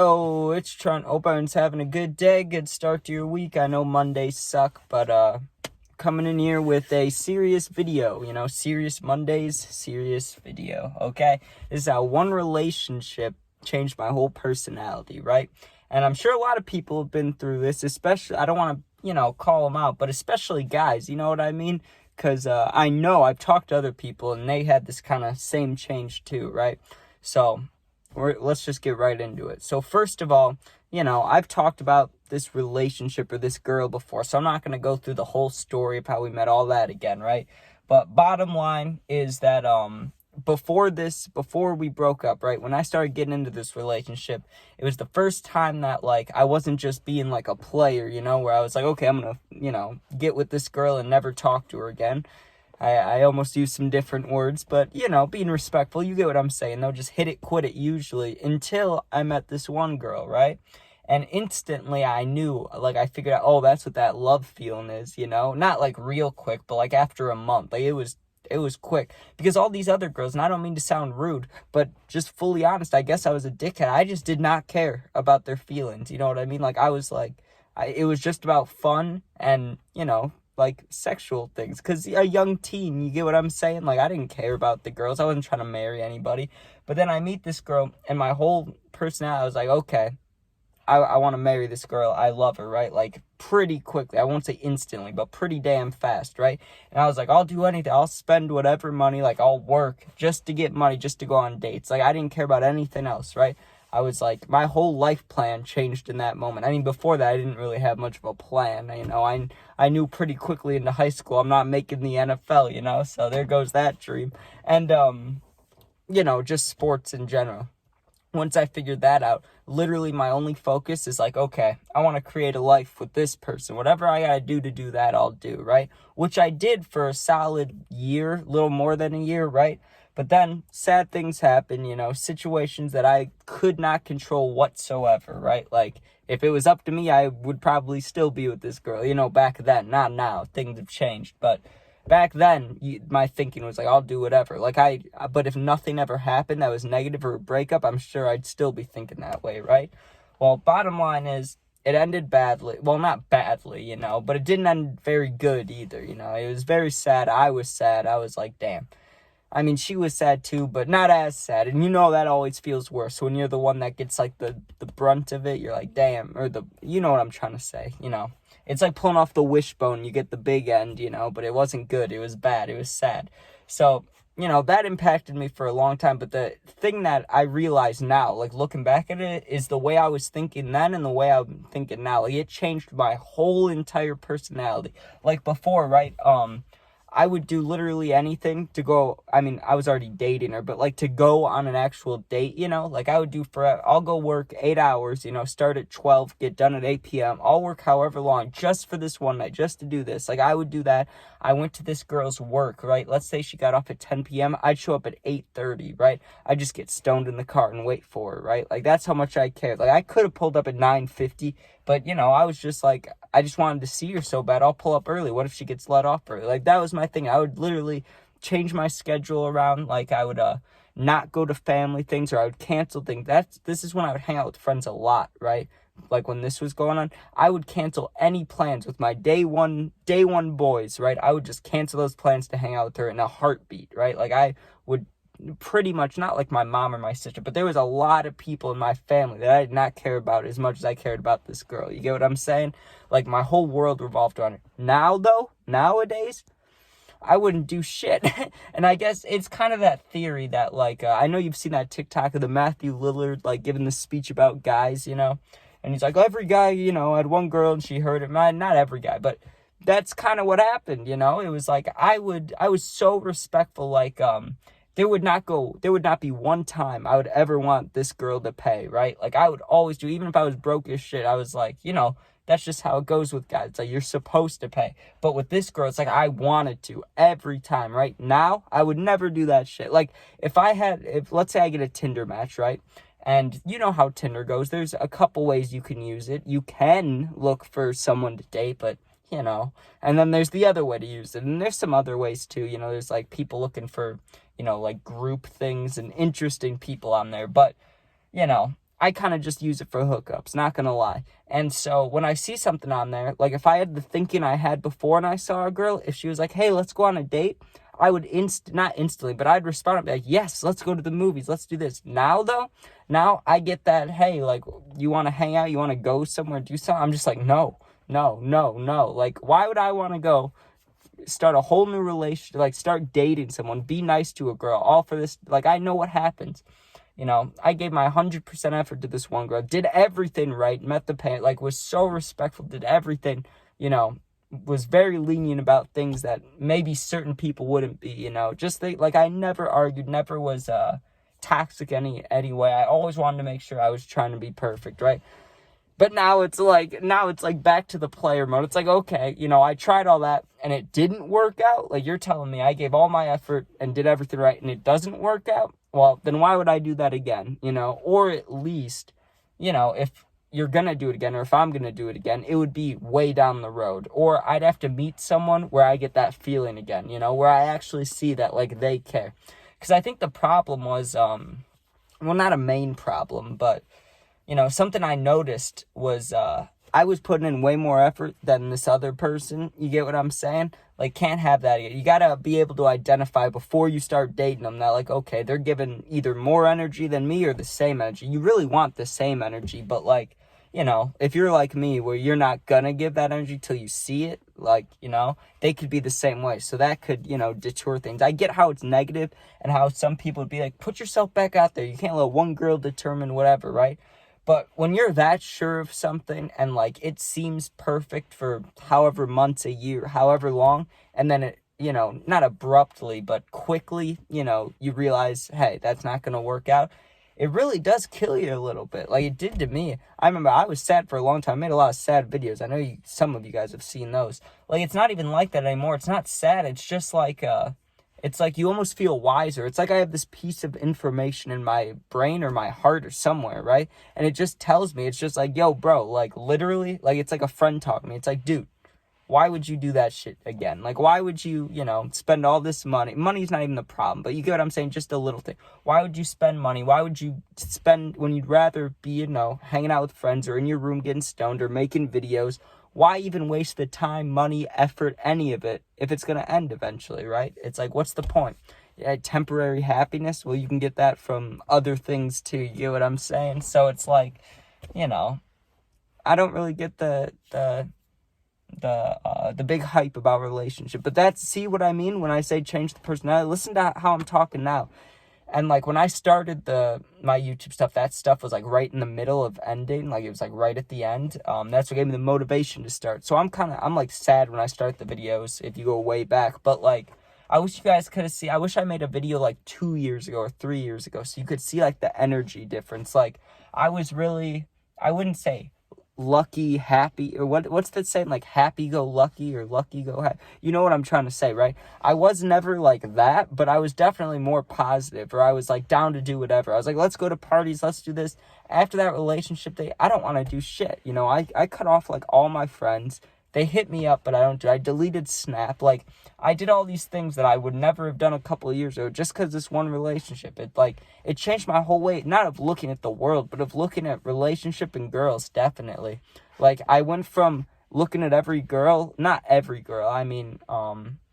Oh, it's Trent. Hope everyone's having a good day, good start to your week. I know Mondays suck, but coming in here with a serious video, serious Mondays, serious video, okay? This is how one relationship changed my whole personality, right? And I'm sure a lot of people have been through this, especially, I don't want to, call them out, but especially guys, you know what I mean? Because I know I've talked to other people and they had this kind of same change too, right? So let's just get right into it. So first of all, I've talked about this relationship or this girl before, so I'm not going to go through the whole story of how we met, all that again, right? But bottom line is that before we broke up, right, when I started getting into this relationship, it was the first time that, like, I wasn't just being like a player, where I was like, okay, I'm gonna, get with this girl and never talk to her again. I almost use some different words, but, being respectful, you get what I'm saying. They'll just hit it, quit it usually, until I met this one girl, right? And instantly I knew, like, I figured out, oh, that's what that love feeling is, Not, like, real quick, but, like, after a month. Like, it was quick. Because all these other girls, and I don't mean to sound rude, but just fully honest, I guess I was a dickhead. I just did not care about their feelings, you know what I mean? Like, I was, like, it was just about fun and, like sexual things, because a young teen, you get what I'm saying? Like, I didn't care about the girls. I wasn't trying to marry anybody. But then I meet this girl and my whole personality, I was like, okay, I want to marry this girl. I love her, right? Like, pretty quickly. I won't say instantly, but pretty damn fast, right? And I was like, I'll do anything. I'll spend whatever money. Like, I'll work just to get money, just to go on dates. Like, I didn't care about anything else, right? I was like, my whole life plan changed in that moment. I mean, before that, I didn't really have much of a plan. I knew pretty quickly into high school I'm not making the NFL, so there goes that dream. And, just sports in general. Once I figured that out, literally my only focus is like, okay, I want to create a life with this person. Whatever I got to do that, I'll do, right? Which I did for a solid year, little more than a year, right? But then sad things happen, situations that I could not control whatsoever, right? Like, if it was up to me, I would probably still be with this girl, back then, not now. Things have changed, but back then, my thinking was like, I'll do whatever. Like, but if nothing ever happened that was negative or a breakup, I'm sure I'd still be thinking that way, right? Well, bottom line is, it ended badly. Well, not badly, but it didn't end very good either, It was very sad. I was sad. I was like, damn. I mean, she was sad too, but not as sad. And that always feels worse when you're the one that gets, like, the brunt of it. You're like, damn. Or you know what I'm trying to say, It's like pulling off the wishbone. You get the big end, but it wasn't good. It was bad. It was sad. So, that impacted me for a long time. But the thing that I realize now, like, looking back at it, is the way I was thinking then and the way I'm thinking now. Like, it changed my whole entire personality. Like, before, right, I would do literally anything to go. I mean, I was already dating her, but, like, to go on an actual date, like, I would do I'll go work 8 hours, start at 12, get done at 8 p.m. I'll work however long just for this one night, just to do this. Like, I would do that. I went to this girl's work, right? Let's say she got off at 10 p.m. I'd show up at 8:30, right? I'd just get stoned in the car and wait for her, right? Like, that's how much I cared. Like, I could have pulled up at 9:50, but, I was just like, I just wanted to see her so bad. I'll pull up early. What if she gets let off early? Like, that was my thing. I would literally change my schedule around. Like, I would not go to family things, or I would cancel things. This is when I would hang out with friends a lot, right? Like, when this was going on, I would cancel any plans with my day one boys, right? I would just cancel those plans to hang out with her in a heartbeat, right? Like, I would pretty much, not like my mom or my sister, but there was a lot of people in my family that I did not care about as much as I cared about this girl. You get what I'm saying? Like, my whole world revolved around her. Now, though, nowadays, I wouldn't do shit. And I guess it's kind of that theory that, like, I know you've seen that TikTok of the Matthew Lillard, like, giving the speech about guys, and he's like, every guy, had one girl and she heard it. Not every guy, but that's kind of what happened, It was like, I was so respectful, like, there would not be one time I would ever want this girl to pay, right? Like, I would always do, even if I was broke as shit, I was like, that's just how it goes with guys. It's like, you're supposed to pay. But with this girl, it's like, I wanted to every time, right? Now, I would never do that shit. Like, if let's say I get a Tinder match, right? And you know how Tinder goes. There's a couple ways you can use it. You can look for someone to date, but, and then there's the other way to use it. And there's some other ways too. There's, like, people looking for, like, group things and interesting people on there. But, I kind of just use it for hookups, not gonna lie. And so when I see something on there, like if I had the thinking I had before and I saw a girl, if she was like, hey, let's go on a date, I would not instantly, but I'd respond and be like, yes, let's go to the movies, let's do this. Now though, now I get that, hey, like, you want to hang out, you want to go somewhere, do something, I'm just like, no. Like, why would I want to go start a whole new relationship, like start dating someone, be nice to a girl, all for this? Like, I know what happens. You know, I gave my 100% effort to this one girl, did everything right, met the parent, like, was so respectful, did everything, you know, was very lenient about things that maybe certain people wouldn't be, you know, just like, I never argued, never was, toxic any way. I always wanted to make sure I was trying to be perfect, right? But now it's like back to the player mode. It's like, okay, you know, I tried all that and it didn't work out. Like, you're telling me I gave all my effort and did everything right and it doesn't work out. Well, then why would I do that again, you know? Or at least, you know, if you're going to do it again, or if I'm going to do it again, it would be way down the road. Or I'd have to meet someone where I get that feeling again, you know, where I actually see that, like, they care. Because I think the problem was, well, not a main problem, but, you know, something I noticed was, I was putting in way more effort than this other person. You get what I'm saying? Like, can't have that. You gotta be able to identify before you start dating them that, like, okay, they're giving either more energy than me or the same energy. You really want the same energy, but, like, you know, if you're like me where you're not gonna give that energy till you see it, like, you know, they could be the same way. So that could, you know, deter things. I get how it's negative and how some people would be like, put yourself back out there. You can't let one girl determine whatever, right? But when you're that sure of something and, like, it seems perfect for however months, a year, however long, and then it, you know, not abruptly, but quickly, you know, you realize, hey, that's not going to work out, it really does kill you a little bit. Like, it did to me. I remember I was sad for a long time. I made a lot of sad videos. I know some of you guys have seen those. Like, it's not even like that anymore. It's not sad. It's just like, it's like you almost feel wiser. It's like I have this piece of information in my brain or my heart or somewhere, right? And it just tells me, it's just like, yo, bro, like, literally, like, it's like a friend talking to me. It's like, dude, why would you do that shit again? Like, why would you, you know, spend all this money? Money's not even the problem, but you get what I'm saying? Just a little thing. Why would you spend money? Why would you spend when you'd rather be, you know, hanging out with friends or in your room getting stoned or making videos? Why even waste the time, money, effort, any of it if it's going to end eventually, right? It's like, what's the point? Yeah, temporary happiness? Well, you can get that from other things too. You get what I'm saying? So it's like, you know, I don't really get the big hype about relationship. But that's, see what I mean when I say change the personality? Listen to how I'm talking now. And, like, when I started my YouTube stuff, that stuff was, like, right in the middle of ending. Like, it was, like, right at the end. That's what gave me the motivation to start. So I'm, like, sad when I start the videos, if you go way back. But, like, I wish you guys could have seen, I wish I made a video, like, 2 years ago or 3 years ago. So you could see, like, the energy difference. Like, I was really, I wouldn't say lucky, happy, or what's that saying, like, happy-go-lucky or lucky-go-happy? You know what I'm trying to say, right? I was never like that, but I was definitely more positive, or I was, like, down to do whatever. I was like, let's go to parties, let's do this. After that relationship day, I don't want to do shit, you know? I cut off, like, all my friends. They hit me up, but I deleted Snap. Like, I did all these things that I would never have done a couple of years ago just because this one relationship. It changed my whole way, not of looking at the world, but of looking at relationship and girls, definitely. Like, I went from looking at every girl, not every girl, I mean,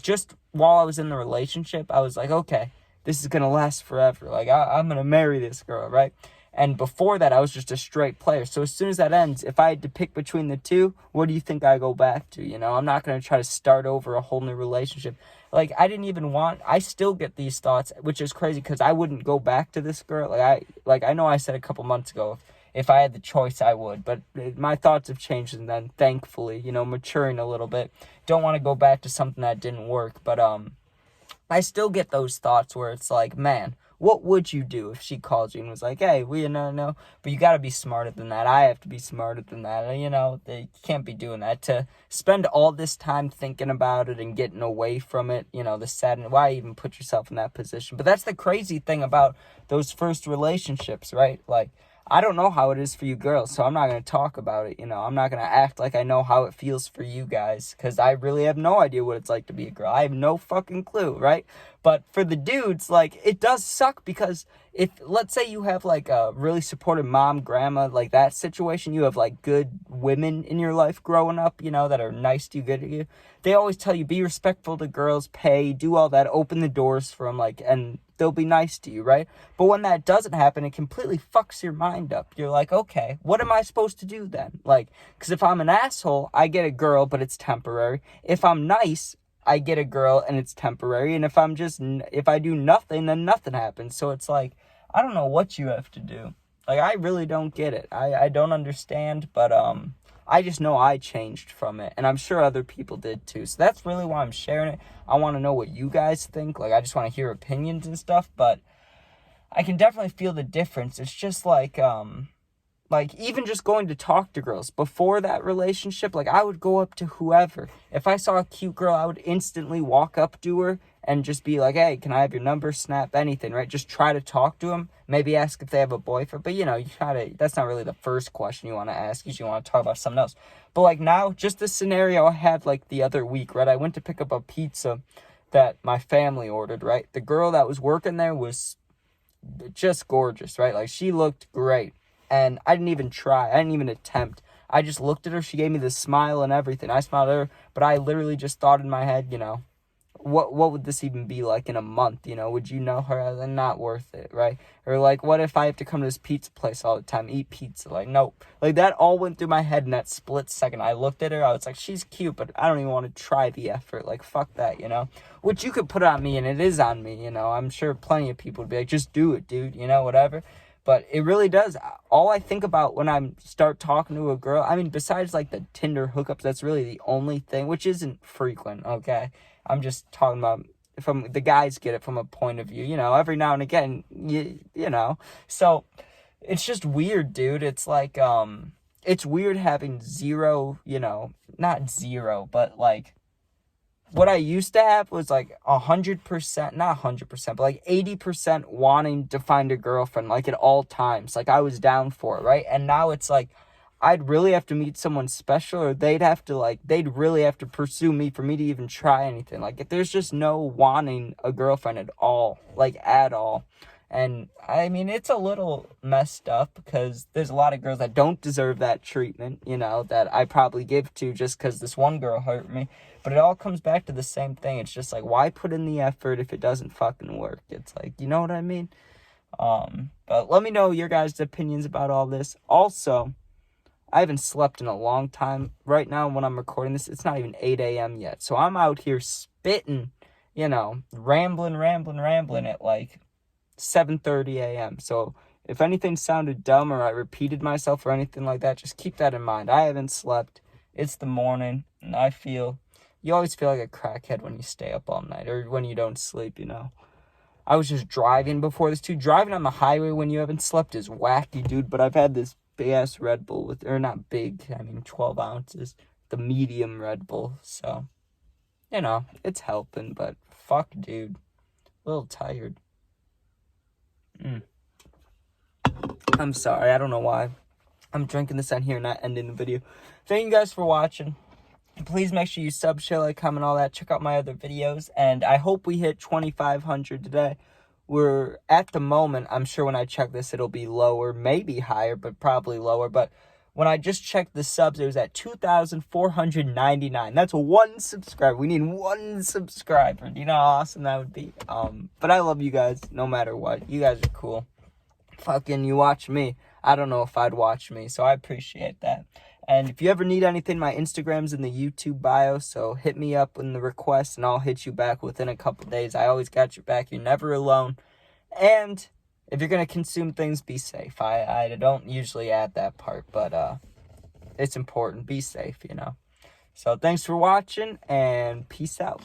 just while I was in the relationship, I was like, okay, this is going to last forever. Like, I'm going to marry this girl, right? And before that, I was just a straight player. So as soon as that ends, if I had to pick between the two, what do you think I go back to? You know, I'm not going to try to start over a whole new relationship. Like, I still get these thoughts, which is crazy because I wouldn't go back to this girl. I know I said a couple months ago, if I had the choice, I would. But my thoughts have changed and then, thankfully, you know, maturing a little bit. Don't want to go back to something that didn't work. But I still get those thoughts where it's like, man, what would you do if she called you and was like, hey, no, but you got to be smarter than that. I have to be smarter than that. You know, they can't be doing that. To spend all this time thinking about it and getting away from it, you know, the sadness, why even put yourself in that position? But that's the crazy thing about those first relationships, right? Like, I don't know how it is for you girls, so I'm not going to talk about it, you know. I'm not going to act like I know how it feels for you guys, because I really have no idea what it's like to be a girl. I have no fucking clue, right? But for the dudes, like, it does suck, because if, let's say you have, like, a really supportive mom, grandma, like that situation, you have, like, good women in your life growing up, you know, that are nice to you, good to you. They always tell you, be respectful to girls, pay, do all that, open the doors for them, like, and they'll be nice to you, right? But when that doesn't happen, it completely fucks your mind up. You're like, okay, what am I supposed to do then? Like, because if I'm an asshole, I get a girl, but it's temporary. If I'm nice, I get a girl, and it's temporary. And if I do nothing, then nothing happens. So it's like, I don't know what you have to do. Like, I really don't get it. I don't understand, but, I just know I changed from it, and I'm sure other people did too. So that's really why I'm sharing it. I want to know what you guys think. Like, I just want to hear opinions and stuff, but I can definitely feel the difference. It's just like even just going to talk to girls before that relationship, like, I would go up to whoever. If I saw a cute girl, I would instantly walk up to her and just be like, hey, can I have your number, snap, anything, right? Just try to talk to them. Maybe ask if they have a boyfriend. But, you know, that's not really the first question you want to ask. You want to talk about something else. But, like, now, just the scenario I had, like, the other week, right? I went to pick up a pizza that my family ordered, right? The girl that was working there was just gorgeous, right? Like, she looked great. And I didn't even try. I didn't even attempt. I just looked at her. She gave me the smile and everything. I smiled at her, but I literally just thought in my head, you know, what would this even be like in a month? You know, would you know her? Then not worth it, right? Or like, what if I have to come to this pizza place all the time, eat pizza? Like, nope. Like, that all went through my head in that split second. I looked at her. I was like, she's cute, but I don't even want to try the effort. Like, fuck that, you know? Which you could put on me, and it is on me, you know? I'm sure plenty of people would be like, just do it, dude, you know, whatever. But it really does. All I think about when I start talking to a girl, I mean, besides, like, the Tinder hookups, that's really the only thing, which isn't frequent, okay? I'm just talking about from the guys get it from a point of view, you know, every now and again, you know. So it's just weird, dude. It's like, it's weird having zero, you know, not zero, but like, what I used to have was like 100%, not 100%, but like 80% wanting to find a girlfriend, like at all times. Like, I was down for it, right? And now it's like, I'd really have to meet someone special, or they'd really have to pursue me for me to even try anything. Like, if there's just no wanting a girlfriend at all, like, at all. And, I mean, it's a little messed up, because there's a lot of girls that don't deserve that treatment, you know, that I probably give to just because this one girl hurt me. But it all comes back to the same thing. It's just like, why put in the effort if it doesn't fucking work? It's like, you know what I mean? But let me know your guys' opinions about all this. Also, I haven't slept in a long time. Right now, when I'm recording this, it's not even 8 a.m. yet. So I'm out here spitting, you know, rambling at like 7:30 a.m. So if anything sounded dumb or I repeated myself or anything like that, just keep that in mind. I haven't slept. It's the morning, and you always feel like a crackhead when you stay up all night or when you don't sleep, you know. I was just driving before this too. Driving on the highway when you haven't slept is wacky, dude. But I've had this big-ass Red Bull or not big, I mean 12 ounces, the medium Red Bull. So, you know, it's helping, but fuck, dude. A little tired. I'm sorry, I don't know why I'm drinking this on here, not ending the video. Thank you guys for watching. Please make sure you sub, share, like, comment, all that. Check out my other videos, and I hope we hit 2,500 today. We're, at the moment, I'm sure when I check this, it'll be lower, maybe higher, but probably lower. But when I just checked the subs, it was at 2,499. That's one subscriber. We need one subscriber. Do you know how awesome that would be? But I love you guys, no matter what. You guys are cool. Fucking, you watch me. I don't know if I'd watch me, so I appreciate that. And if you ever need anything, my Instagram's in the YouTube bio, so hit me up in the request, and I'll hit you back within a couple days. I always got your back. You're never alone. And if you're going to consume things, be safe. I don't usually add that part, but it's important. Be safe, you know. So thanks for watching, and peace out.